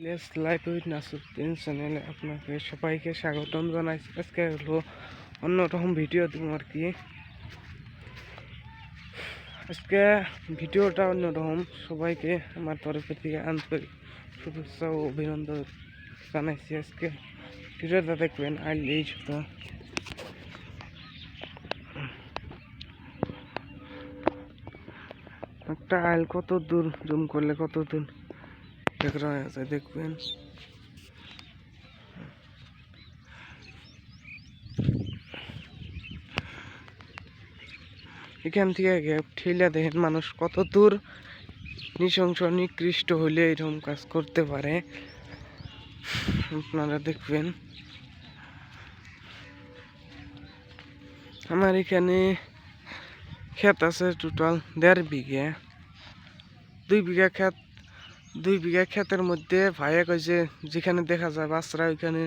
Let's live with Nasuddin চ্যানেলে আপনাকে সবাইকে স্বাগতম জানাইছি। আজকে হলো অন্যরকম ভিডিও দিব আর কি। আজকে ভিডিওটা অন্যরকম, সবাইকে আমার তরফের থেকে আন্তরিক শুভেচ্ছা ও অভিনন্দন জানাইছি। আজকে ভিডিওটা দেখবেন এই শুধু একটা আইল কত দূর জুম করলে কত দূর দেখা আছে দেখবেন। এখান থেকে ঠেলা দেখেন মানুষ কত দূর নৃশংস নিকৃষ্ট হইলে এরকম কাজ করতে পারে, আপনারা দেখবেন। আমার এখানে ক্ষেত আছে টোটাল 1.5 বিঘা। 2 বিঘা ক্ষেত, 2 বিঘা ক্ষেতের মধ্যে ভাইয়া কইছে যেখানে দেখা যায় বাসরা ওইখানে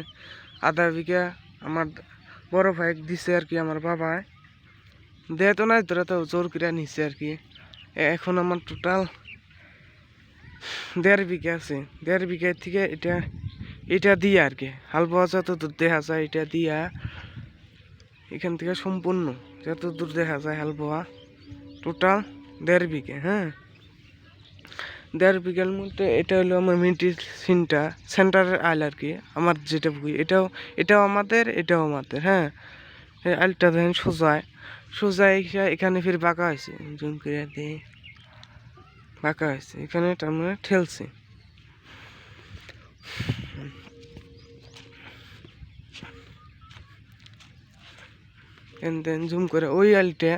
আধা বিঘা আমার বড় ভাই দিছে আর কি। আমার বাবা দেয় তো নাই, তোরা তো জোর করে নিছে আর কি। এখন আমার টোটাল 1.5 বিঘা আছে। 1.5 বিঘা থেকে এটা দিয়া আর কি হাল বোয়া যত দূর দেখা যায় এটা দিয়া এখান থেকে সম্পূর্ণ যত দূর দেখা যায় হাল বোয়া টোটাল 1.5 বিঘা। হ্যাঁ, 1.5 বিঘার মধ্যে এটা হলো আমার মিডিল সেন্টারের আইল আর কি। আমার যেটা বুঝি এটাও আমাদের, এটাও আমাদের। হ্যাঁ, আইলটা দেখেন সোজা এখানে ফির বাঁকা হয়েছে, জুম করে দিয়ে বাঁকা হয়েছে এখানে, তার মানে ঠেলছে। জুম করে ওই আলটা,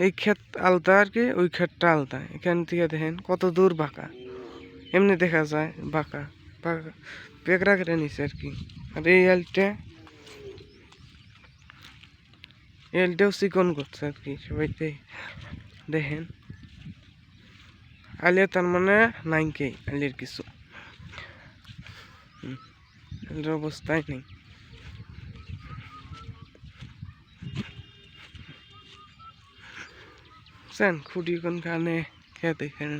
এই ক্ষেত আলতা আর কি, ওই ক্ষেতটা আলতা। এখান থেকে দেখেন কত দূর বাঁকা, এমনি দেখা যায় বাঁকা বাঁকা বেগড়া করে নিছে আর কি। আর এই আলটাও চিকন করছে আর কি। সবাই দেখেন আলে তার মানে নাইকেই আলের কিছু অবস্থায় নেই। খুঁটি কোনখানে খেতে এখানে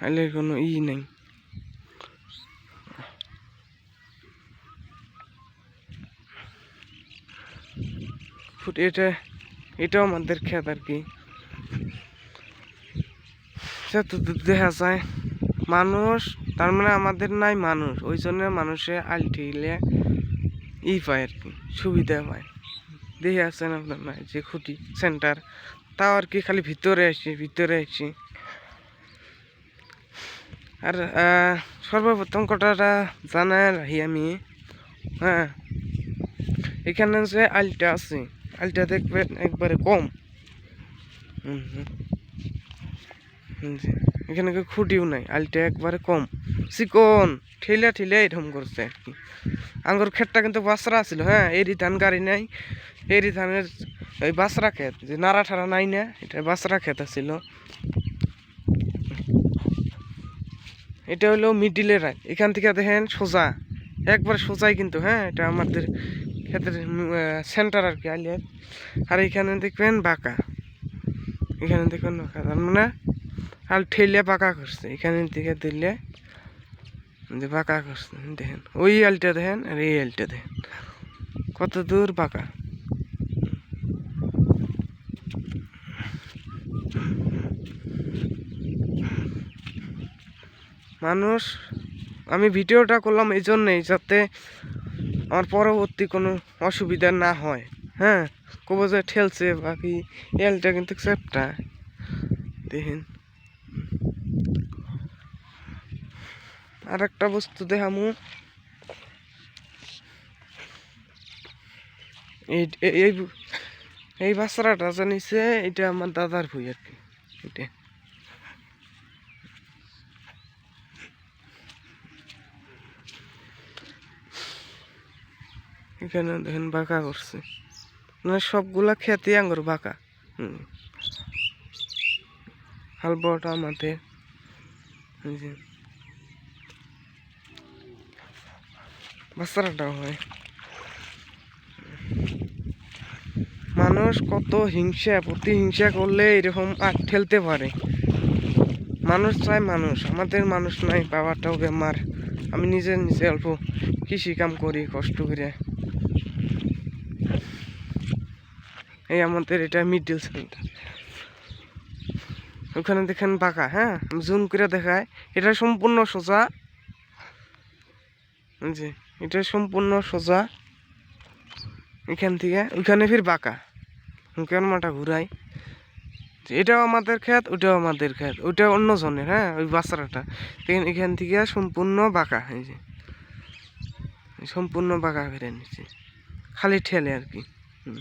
আলের কোনো নেই। এটাও আমাদের খেত আর কি। দেখা যায় মানুষ, তার মানে আমাদের নাই মানুষ, ওই জন্য মানুষে আলটিলে পায় আর কি, সুবিধা পায়। দেখে আসছেন আপনার নাই যে খুঁটি সেন্টার, তাও আর কি খালি ভিতরে আসি। আর সর্বপ্রথম কথাটা জানাই রাখি আমি। হ্যাঁ, এখানে যে আলটা আছে, আলটা দেখবেন একবারে কম। এখানে খুঁটিও নাই, আলটা একবারে কম চিকন, ঠেলা এরকম করছে আর কি। আঙ্গুর ক্ষেতটা কিন্তু বাসরা ছিল। হ্যাঁ, এরি ধান গাড়ি নাই, এরি ধানের ওই বাসরা ক্ষেত, যে নাড়া ঠাড়া নাই না, এটা বাসরা ক্ষেত ছিল। এটা হলো মিডিলের আইল। এখান থেকে দেখেন সোজা, একবার সোজাই কিন্তু। হ্যাঁ, এটা আমাদের ক্ষেতের সেন্টার আর কি আইলের। আর এখানে দেখবেন বাঁকা, এখানে দেখবেন বাঁকা, তার মানে আল ঠেলে বাঁকা করছে। এখানে দিকে দিলে যে বাঁকা করছে দেখেন, ওই আলটা দেখেন আর এই আলটা দেখেন কত দূর বাঁকা। মানুষ, আমি ভিডিওটা করলাম এই জন্যেই যাতে আমার পরবর্তী কোনো অসুবিধা না হয়। হ্যাঁ, কব যে ঠেলছে বাকি এলটা কিন্তু চেপটা দেখেন। আর একটা বস্তু দেখামু, এই বাচ্চাটা জানিছে এটা আমার দাদার ভুই আর কি। এটা এখানে দেখেন বাঁকা করছে, মানে সবগুলা খেতে আঙ্গুর বাঁকা। হাল বড়টা আমাদের বাচ্চাটাও হয়। মানুষ কত প্রতিহিংসা করলে এরকম আগ ঠেলতে পারে। মানুষ চাই মানুষ, আমাদের মানুষ নাই, বাবাটাও বেমার, আমি নিজে নিজে অল্প কৃষি কাম করি কষ্ট করে। এই আমাদের এটা মিডল সেন্টার। ওখানে দেখেন বাঁকা, হ্যাঁ জুম করে দেখায়, এটা সম্পূর্ণ সোজা, জি এটা সম্পূর্ণ সোজা, এখান থেকে ওইখানে ফির বাঁকা, ওখানে মাটা ঘুরাই। এটাও আমাদের ক্ষেত, ওটাও আমাদের ক্ষেত, ওইটা অন্য জনের, হ্যাঁ ওই বাচ্চাটা এখান থেকে সম্পূর্ণ বাঁকা, এই যে সম্পূর্ণ বাঁকা করে নিচ্ছে, খালি ঠেলে আর কি। হুম।